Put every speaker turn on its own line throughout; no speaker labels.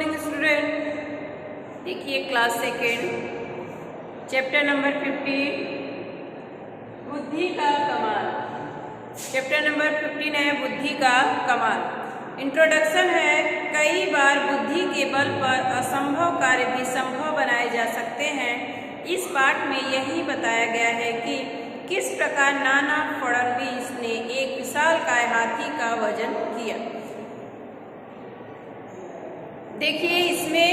Morning student. देखिए class second chapter number 15 बुद्धि का कमाल। चैप्टर नंबर 15 है बुद्धि का कमाल। इंट्रोडक्शन है। कई बार बुद्धि के बल पर असंभव कार्य भी संभव बनाए जा सकते हैं। इस पाठ में यही बताया गया है कि किस प्रकार नाना फडणवीस ने एक विशालकाय हाथी का वजन किया। देखिए इसमें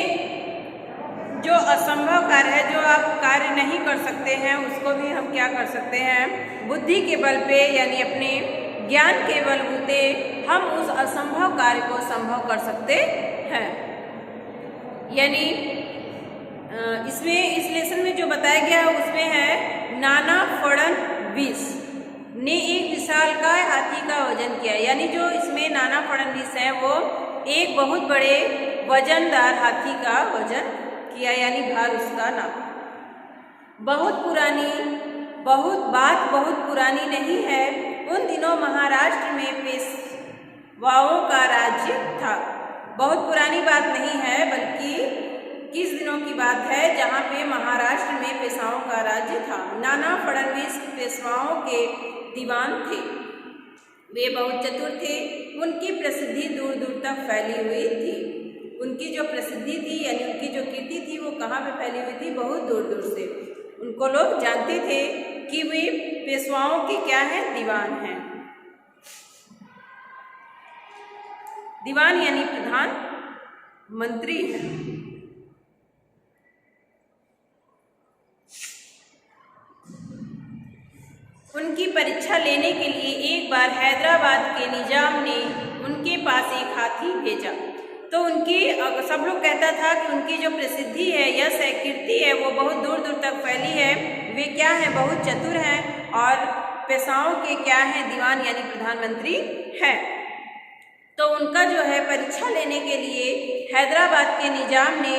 जो असंभव कार्य है, जो आप कार्य नहीं कर सकते हैं, उसको भी हम क्या कर सकते हैं, बुद्धि के बल पे यानी अपने ज्ञान के बलबूते हम उस असंभव कार्य को संभव कर सकते हैं। यानी इसमें इस लेसन में जो बताया गया है उसमें है नाना फडणवीस ने एक विशालकाय हाथी का वजन किया। यानी जो इसमें नाना फडणवीस है वो एक बहुत बड़े वजनदार हाथी का वजन किया, यानी भार उसका नापा। बहुत पुरानी नहीं है। उन दिनों महाराष्ट्र में पेशवाओं का राज्य था। बहुत पुरानी बात नहीं है, बल्कि किस दिनों की बात है जहाँ पे महाराष्ट्र में पेशवाओं का राज्य था। नाना फडणवीस पेशवाओं के दीवान थे। वे बहुत चतुर थे। उनकी प्रसिद्धि दूर दूर तक फैली हुई थी। उनकी जो प्रसिद्धि थी यानी उनकी जो कीर्ति थी वो कहाँ पे फैली हुई थी, बहुत दूर दूर से। उनको लोग जानते थे कि वे पेशवाओं के क्या हैं, दीवान हैं। दीवान यानी प्रधान मंत्री हैं। उनकी परीक्षा लेने के लिए एक बार हैदराबाद के निजाम ने उनके पास एक हाथी भेजा। तो उनकी सब लोग कहता था कि उनकी जो प्रसिद्धि है, यश है, कीर्ति है, वो बहुत दूर दूर तक फैली है। वे क्या हैं, बहुत चतुर हैं और पेशवाओं के क्या हैं, दीवान यानी प्रधानमंत्री हैं। तो उनका जो है परीक्षा लेने के लिए हैदराबाद के निजाम ने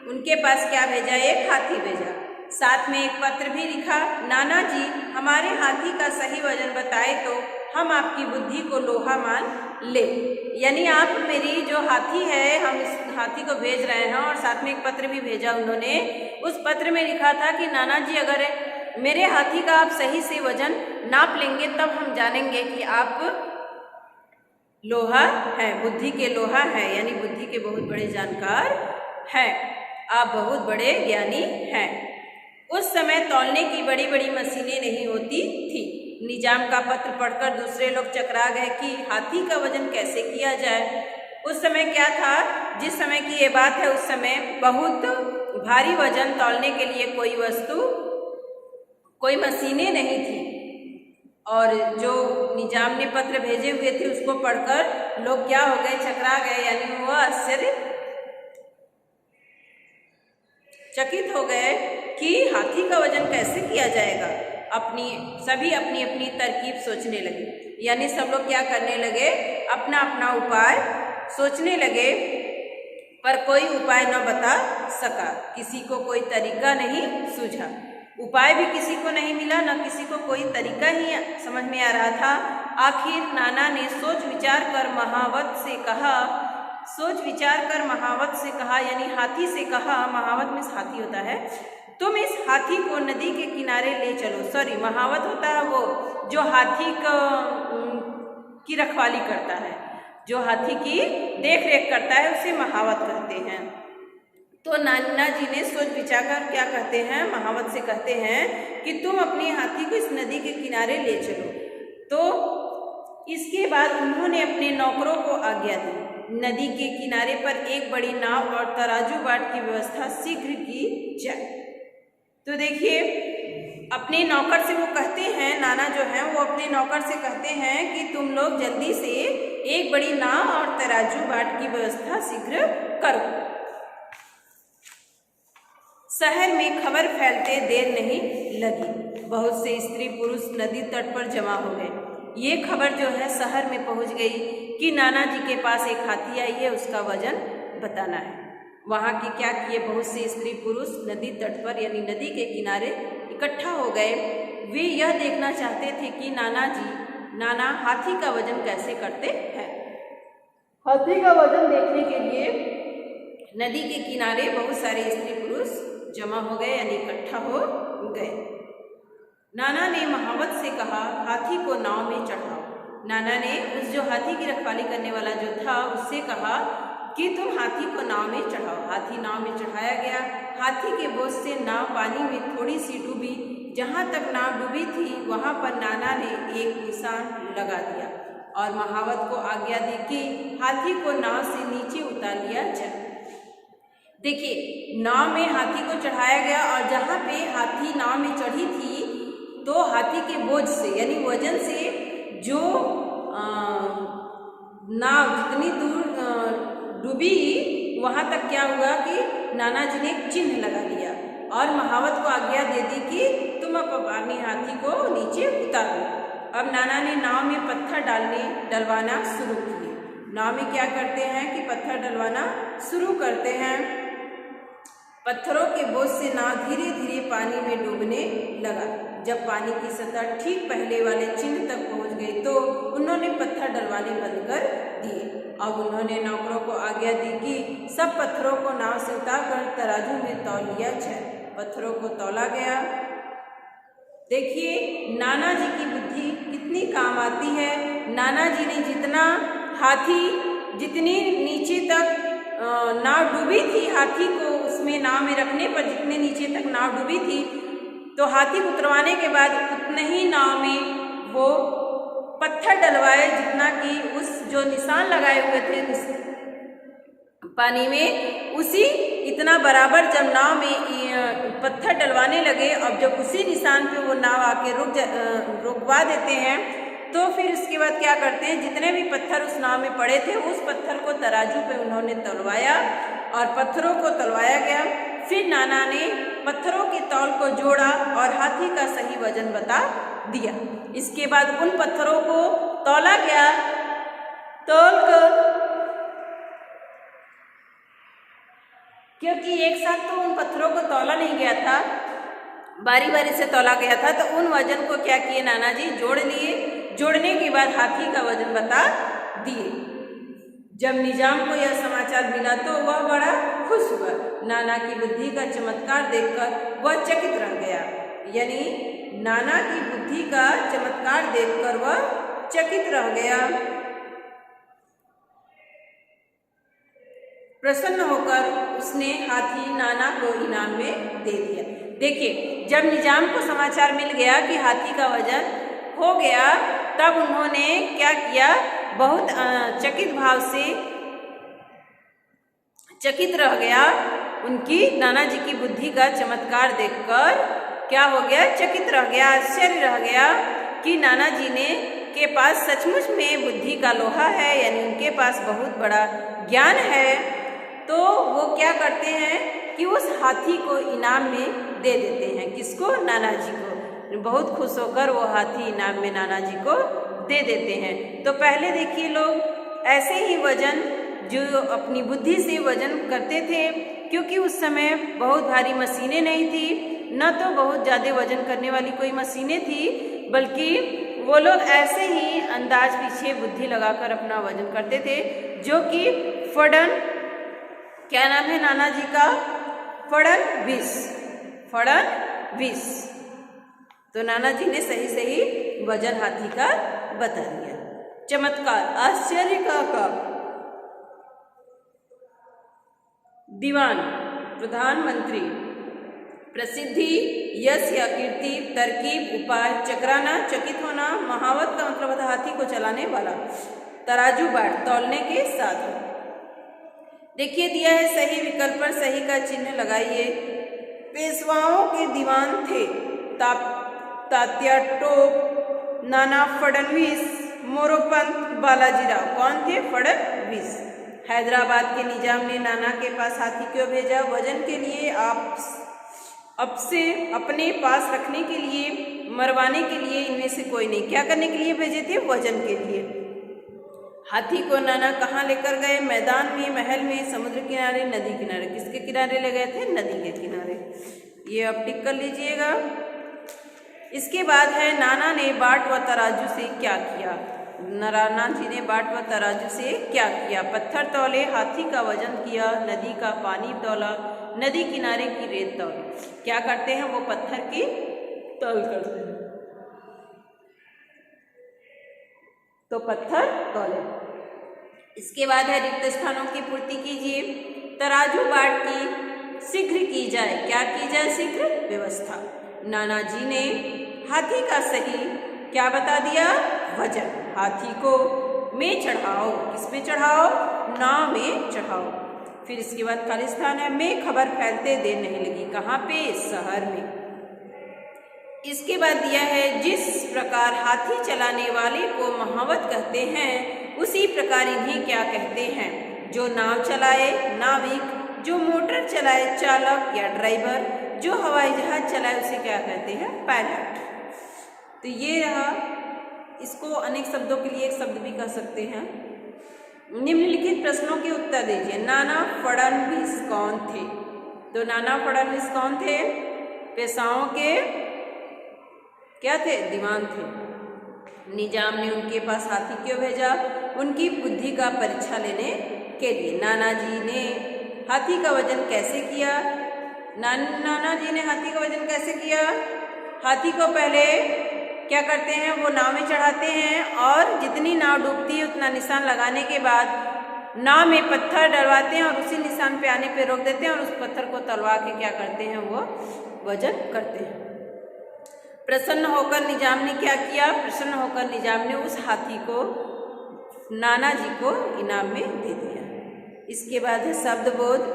उनके पास क्या भेजा, एक हाथी भेजा। साथ में एक पत्र भी लिखा, नाना जी हमारे हाथी का सही वजन बताए तो हम आपकी बुद्धि को लोहा मान ले। यानी आप मेरी जो हाथी है, हम इस हाथी को भेज रहे हैं। और साथ में एक पत्र भी भेजा उन्होंने। उस पत्र में लिखा था कि नाना जी अगर मेरे हाथी का आप सही से वजन नाप लेंगे तब हम जानेंगे कि आप लोहा है, बुद्धि के लोहा है, यानी बुद्धि के बहुत बड़े जानकार हैं, आप बहुत बड़े ज्ञानी हैं। उस समय तौलने की बड़ी बड़ी मशीनें नहीं होती थी। निजाम का पत्र पढ़कर दूसरे लोग चकरा गए कि हाथी का वजन कैसे किया जाए। उस समय क्या था, जिस समय की ये बात है, उस समय बहुत भारी वजन तौलने के लिए कोई वस्तु, कोई मशीनें नहीं थी। और जो निजाम ने पत्र भेजे हुए थे उसको पढ़कर लोग क्या हो गए, चकरा गए, यानी वो चकित हो गए कि हाथी का वजन कैसे किया जाएगा। सभी अपनी अपनी तरकीब सोचने लगे। यानी सब लोग क्या करने लगे, अपना अपना उपाय सोचने लगे, पर कोई उपाय न बता सका। किसी को कोई तरीका नहीं सूझा। उपाय भी किसी को नहीं मिला, न किसी को कोई तरीका ही समझ में आ रहा था। आखिर नाना ने सोच विचार कर महावत से कहा, यानी हाथी से कहा, महावत में हाथी होता है, तुम इस हाथी को नदी के किनारे ले चलो। महावत होता है वो जो हाथी की रखवाली करता है, जो हाथी की देख रेख करता है, उसे महावत कहते हैं। तो नाना जी ने सोच विचार कर क्या कहते हैं, महावत से कहते हैं कि तुम अपनी हाथी को इस नदी के किनारे ले चलो। तो इसके बाद उन्होंने अपने नौकरों को आज्ञा दी, नदी के किनारे पर एक बड़ी नाव और तराजू बाट की व्यवस्था शीघ्र की जाए। तो देखिए अपने नौकर से वो कहते हैं, नाना जो है वो अपने नौकर से कहते हैं कि तुम लोग जल्दी से एक बड़ी नाव और तराजू बाट की व्यवस्था शीघ्र करो। शहर में खबर फैलते देर नहीं लगी। बहुत से स्त्री पुरुष नदी तट पर जमा हो गए। ये खबर जो है शहर में पहुंच गई कि नाना जी के पास एक हाथी आई है, उसका वजन बताना है। वहाँ के क्या किए, बहुत से स्त्री पुरुष नदी तट पर यानी नदी के किनारे इकट्ठा हो गए। वे यह देखना चाहते थे कि नाना हाथी का वजन कैसे करते हैं। हाथी का वजन देखने के लिए नदी के किनारे बहुत सारे स्त्री पुरुष जमा हो गए, यानी इकट्ठा हो गए। नाना ने महावत से कहा, हाथी को नाव में चढ़ाओ। नाना ने उस जो हाथी की रखवाली करने वाला जो था उससे कहा कि तुम हाथी को नाव में चढ़ाओ। हाथी नाव में चढ़ाया गया। हाथी के बोझ से नाव पानी में थोड़ी सी डूबी। जहाँ तक नाव डूबी थी वहाँ पर नाना ने एक निशान लगा दिया और महावत को आज्ञा दी कि हाथी को नाव से नीचे उतार लिया जाए। देखिए, नाव में हाथी को चढ़ाया गया और जहाँ पे हाथी नाव में चढ़ी थी तो हाथी के बोझ से यानी वजन से जो नाव जितनी दूर डूबी वहाँ तक क्या हुआ कि नाना जी ने एक चिन्ह लगा दिया और महावत को आज्ञा दे दी कि तुम अब अपने हाथी को नीचे उतारो। अब नाना ने नाव में पत्थर डलवाना शुरू किए। नाव में क्या करते हैं कि पत्थर डलवाना शुरू करते हैं। पत्थरों के बोझ से नाव धीरे धीरे पानी में डूबने लगा। जब पानी की सतह ठीक पहले वाले चिन्ह तक पहुंच गई तो उन्होंने पत्थर डलवाने बंद कर दिए। अब उन्होंने नौकरों को आज्ञा दी कि सब पत्थरों को नाव से उतारकर तराजू में तौल लिया जाए। पत्थरों को तौला गया। देखिए, नाना जी की बुद्धि कितनी काम आती है। नाना जी ने जितना हाथी जितनी नीचे तक नाव डूबी थी, हाथी को उसमें नाव में रखने पर जितने नीचे तक नाव डूबी थी तो हाथी को उतरवाने के बाद उतने ही नाव में वो पत्थर डलवाए जितना कि उस जो निशान लगाए हुए थे उस पानी में उसी इतना बराबर जब नाव में पत्थर डलवाने लगे। अब जब उसी निशान पे वो नाव आके रुकवा देते हैं तो फिर उसके बाद क्या करते हैं, जितने भी पत्थर उस नाव में पड़े थे उस पत्थर को तराजू पे उन्होंने तौलवाया और पत्थरों को तौलवाया गया। फिर नाना ने पत्थरों के तौल को जोड़ा और हाथी का सही वजन बता दिया। इसके बाद उन पत्थरों को तौला गया। तौलकर क्योंकि एक साथ तो उन पत्थरों को तौला नहीं गया था, बारी बारी से तौला गया था, तो उन वजन को क्या किए नाना जी जोड़ लिए। जोड़ने के बाद हाथी का वजन बता दिए। जब निजाम को यह समाचार मिला तो वह बड़ा खुश हुआ। नाना की बुद्धि का चमत्कार देखकर वह चकित रह गया। यानी नाना की बुद्धि का चमत्कार देखकर वह चकित रह गया। प्रसन्न होकर उसने हाथी नाना को इनाम में दे दिया। देखिए, जब निजाम को समाचार मिल गया कि हाथी का वजन हो गया तब उन्होंने क्या किया, बहुत चकित भाव से चकित रह गया। उनकी नाना जी की बुद्धि का चमत्कार देखकर क्या हो गया, चकित रह गया, आश्चर्य रह गया कि नाना जी ने के पास सचमुच में बुद्धि का लोहा है, यानी उनके पास बहुत बड़ा ज्ञान है। तो वो क्या करते हैं कि उस हाथी को इनाम में दे देते हैं। किसको? नाना जी को। बहुत खुश होकर वो हाथी इनाम में नाना जी को दे देते हैं। तो पहले देखिए, लोग ऐसे ही वजन जो अपनी बुद्धि से वजन करते थे, क्योंकि उस समय बहुत भारी मशीनें नहीं थी, न तो बहुत ज़्यादा वजन करने वाली कोई मशीनें थी, बल्कि वो लोग ऐसे ही अंदाज पीछे बुद्धि लगाकर अपना वजन करते थे। जो कि फड़न, क्या नाम है नाना जी का? फड़नवीस। तो नाना जी ने सही सही वजन हाथी का बता दिया। चमत्कार, आश्चर्य का काम। दीवान, प्रधानमंत्री, प्रसिद्धि, यश या कीर्ति, तरकीब, उपाय, चकराना, चकित होना। महावत का मतलब था हाथी को चलाने वाला। तराजू बाट, तौलने के साधन। देखिए, दिया है सही विकल्प पर सही का चिन्ह लगाइए। पेशवाओं के दीवान थे तात्या टोप, नाना फडणवीस, मोरोपंत, बालाजीराव। कौन थे? फडणवीस। हैदराबाद के निजाम ने नाना के पास हाथी क्यों भेजा? वजन के लिए, आप से अपने पास रखने के लिए, मरवाने के लिए, इनमें से कोई नहीं। क्या करने के लिए भेजे थे? वजन के लिए। हाथी को नाना कहाँ लेकर गए? मैदान में, महल में, समुद्र किनारे, नदी किनारे। किसके किनारे ले गए थे? नदी के किनारे। ये अब टिक कर लीजिएगा। इसके बाद है नाना ने बाट व तराजू से क्या किया? नाना जी ने बाट व तराजू से क्या किया? पत्थर तौले, हाथी का वजन किया, नदी का पानी तौला, नदी किनारे की रेत तौली। क्या करते हैं? वो पत्थर की तौल करते हैं। तो पत्थर तौले। इसके बाद है रिक्त स्थानों की पूर्ति कीजिए। तराजू बाट की शीघ्र की जाए। क्या की जाए? शीघ्र व्यवस्था। नाना जी ने हाथी का सही क्या बता दिया? वजन। हाथी को में चढ़ाओ। किस पे चढ़ाओ? नाव में चढ़ाओ। फिर इसके बाद खाली स्थान है। में खबर फैलते देर नहीं लगी। कहाँ पे? शहर में। इसके बाद दिया है जिस प्रकार हाथी चलाने वाले को महावत कहते हैं, उसी प्रकार इन्हें क्या कहते हैं? जो नाव चलाए नाविक, जो मोटर चलाए चालक या ड्राइवर, जो हवाई जहाज चलाए उसे क्या कहते हैं? पायलट। तो ये रहा। इसको अनेक शब्दों के लिए एक शब्द भी कह सकते हैं। निम्नलिखित प्रश्नों के उत्तर दीजिए। नाना फडणवीस कौन थे? तो नाना फडणवीस कौन थे? पेशाओं के क्या थे? दीवान थे। निजाम ने उनके पास हाथी क्यों भेजा? उनकी बुद्धि का परीक्षा लेने के लिए। नाना जी ने हाथी का वजन कैसे किया? नाना जी ने हाथी का वजन कैसे किया? हाथी को पहले क्या करते हैं? वो नाव में चढ़ाते हैं और जितनी नाव डूबती है उतना निशान लगाने के बाद नाव में पत्थर डलवाते हैं और उसी निशान पे आने पे रोक देते हैं और उस पत्थर को तलवा के क्या करते हैं? वो वजन करते हैं। प्रसन्न होकर निजाम ने क्या किया? प्रसन्न होकर निजाम ने उस हाथी को नाना जी को इनाम में दे दिया। इसके बाद है शब्दबोध।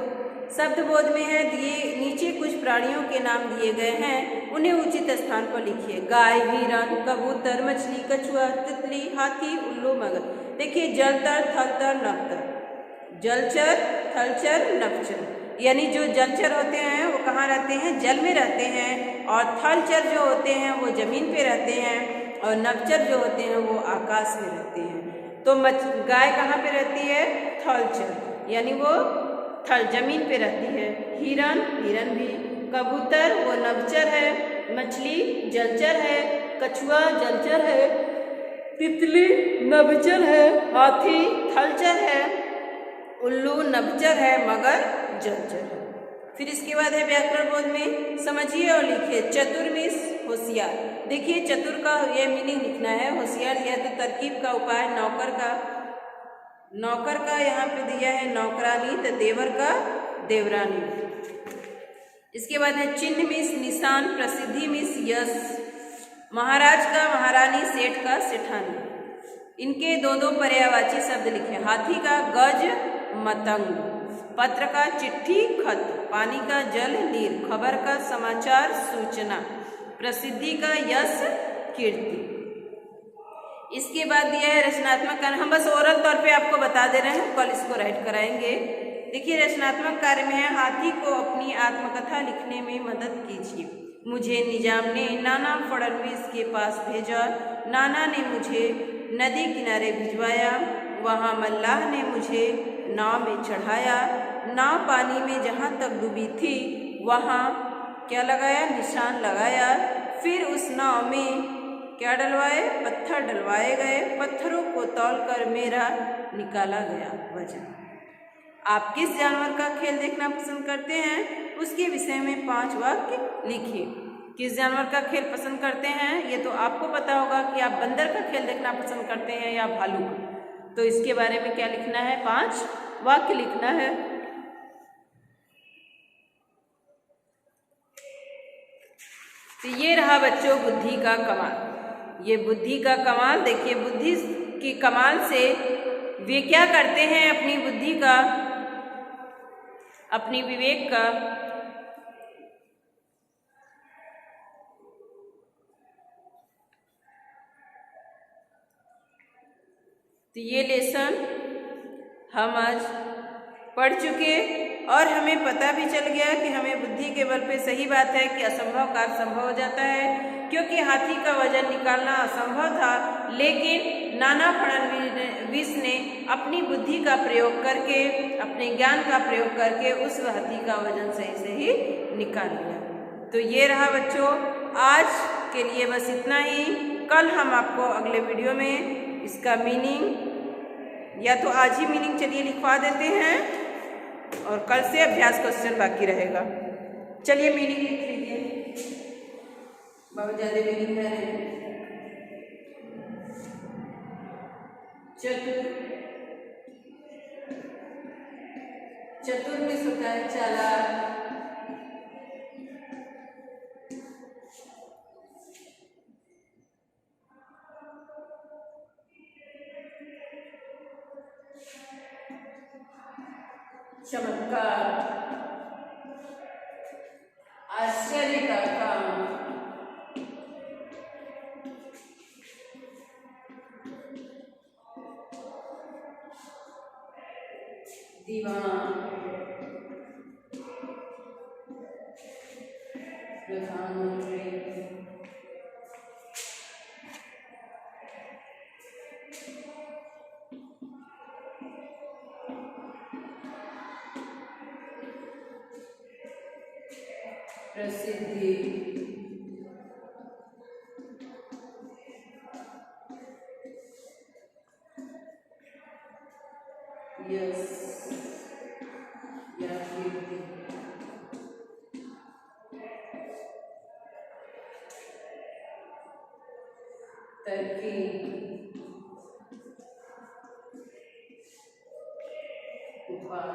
शब्दबोध में है दिए नीचे कुछ प्राणियों के नाम दिए गए हैं, उन्हें उचित स्थान पर लिखिए। गाय, हिरण, कबूतर, मछली, कछुआ, तितली, हाथी, उल्लू, मगर। देखिए जलचर, थलचर, नभचर। जलचर, थलचर, नभचर यानी जो जलचर होते हैं वो कहाँ रहते हैं? जल में रहते हैं। और थलचर जो होते हैं वो जमीन पे रहते हैं और नभचर जो होते हैं वो आकाश में रहते हैं। तो गाय कहाँ पे रहती है? थलचर यानी वो थल जमीन पे रहती है। हिरण, हिरण भी। कबूतर वो नभचर है। मछली जलचर है। कछुआ जलचर है। तितली नभचर है। हाथी थलचर है। उल्लू नभचर है। मगर जलचर है। फिर इसके बाद है व्याकरण बोध में समझिए और लिखिए। चतुर मीन्स होशियार। देखिए चतुर का ये मीनिंग लिखना है। होशियार दिया तो तरकीब का उपाय। नौकर का यहाँ पे दिया है नौकरानी, तो देवर का देवरानी। इसके बाद है चिन्ह मीन्स निशान। प्रसिद्धि मीन्स यश। महाराज का महारानी, सेठ का सेठानी। इनके दो दो पर्यायवाची शब्द लिखे। हाथी का गज मतंग, पत्र का चिट्ठी खत, पानी का जल नीर, खबर का समाचार सूचना, प्रसिद्धि का यश कीर्ति। इसके बाद दिया है रचनात्मक कार्य। हम बस ओरल तौर पे आपको बता दे रहे हैं, कल इसको राइट कराएंगे। देखिए रचनात्मक कार्य में है हाथी को अपनी आत्मकथा लिखने में मदद कीजिए। मुझे निजाम ने नाना फडणवीस के पास भेजा। नाना ने मुझे नदी किनारे भिजवाया। वहाँ मल्लाह ने मुझे नाव में चढ़ाया। नाव पानी में जहाँ तक डूबी थी वहाँ क्या लगाया? निशान लगाया। फिर उस नाव में क्या डलवाए? पत्थर डलवाए गए। पत्थरों को तौलकर मेरा निकाला गया वजन। आप किस जानवर का खेल देखना पसंद करते हैं? उसके विषय में 5 वाक्य लिखिए। किस जानवर का खेल पसंद करते हैं? ये तो आपको पता होगा कि आप बंदर का खेल देखना पसंद करते हैं या भालू का। तो इसके बारे में क्या लिखना है? 5 वाक्य लिखना है। तो ये रहा बच्चों बुद्धि का कमाल। ये बुद्धि का कमाल। देखिए बुद्धि की कमाल से वे क्या करते हैं? अपनी बुद्धि का, अपनी विवेक का तो ये लेसन हम आज पढ़ चुके और हमें पता भी चल गया कि हमें बुद्धि के बल पे सही बात है कि असंभव कार्य संभव हो जाता है। क्योंकि हाथी का वजन निकालना असंभव था, लेकिन नाना फडणवीस ने अपनी बुद्धि का प्रयोग करके, अपने ज्ञान का प्रयोग करके उस हाथी का वजन सही से ही निकाल लिया। तो ये रहा बच्चों आज के लिए बस इतना ही। कल हम आपको अगले वीडियो में इसका मीनिंग या तो आज ही मीनिंग चलिए लिखवा देते हैं और कल से अभ्यास क्वेश्चन बाकी रहेगा। चलिए मीनिंग लिख लीजिए, बहुत ज़्यादा मीनिंग है। चतुर, चतुर में होता है चालाक, चमत्कार, आश्चर्य का काम, दीवान, प्रधानमंत्री, प्रसिद्धि, यश या कीर्ति, तरक्की, उपहार,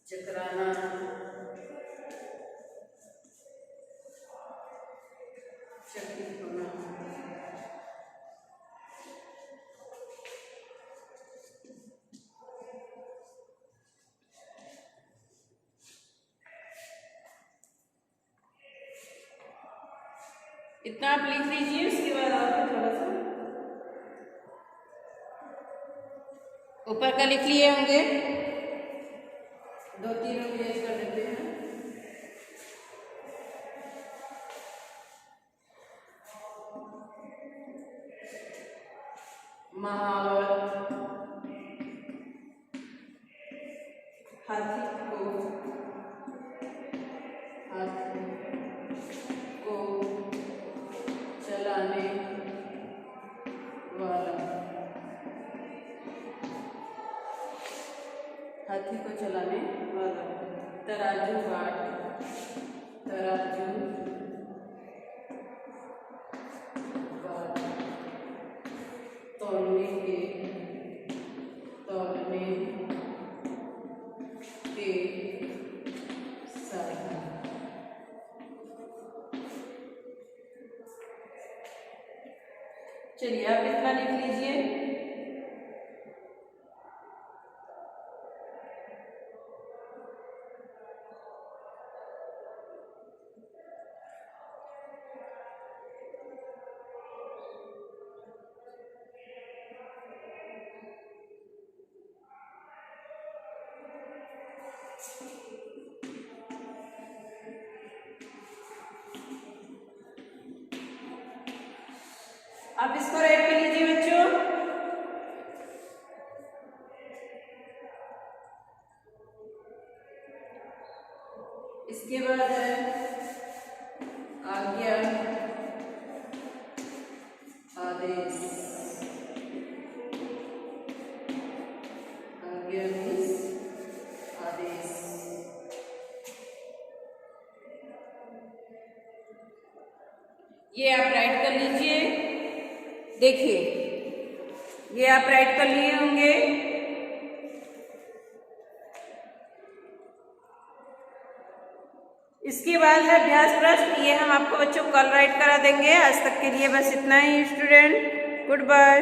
चकराना, चकित होना, इतना आप लिख लीजिए। उसके बाद आप थोड़ा सा ऊपर का लिख लिए होंगे, 2-3 पेज कर देते हैं। महावत, हाथी को चलाने वाला, हाथी को चलाने वाला, तराजू बाट, तराजू बाट, तौलने के साधन, चलिए आप इतना लिख लीजिए। आप इसको राइट कर लीजिए बच्चों। इसके बाद है आज्ञा, आदेश, आज्ञा आदेश, ये आप राइट कर लीजिए। देखिए ये आप राइट कर लिए होंगे। इसके बाद है अभ्यास प्रश्न, ये हम आपको बच्चों कल राइट करा देंगे। आज तक के लिए बस इतना ही स्टूडेंट, गुड बाय।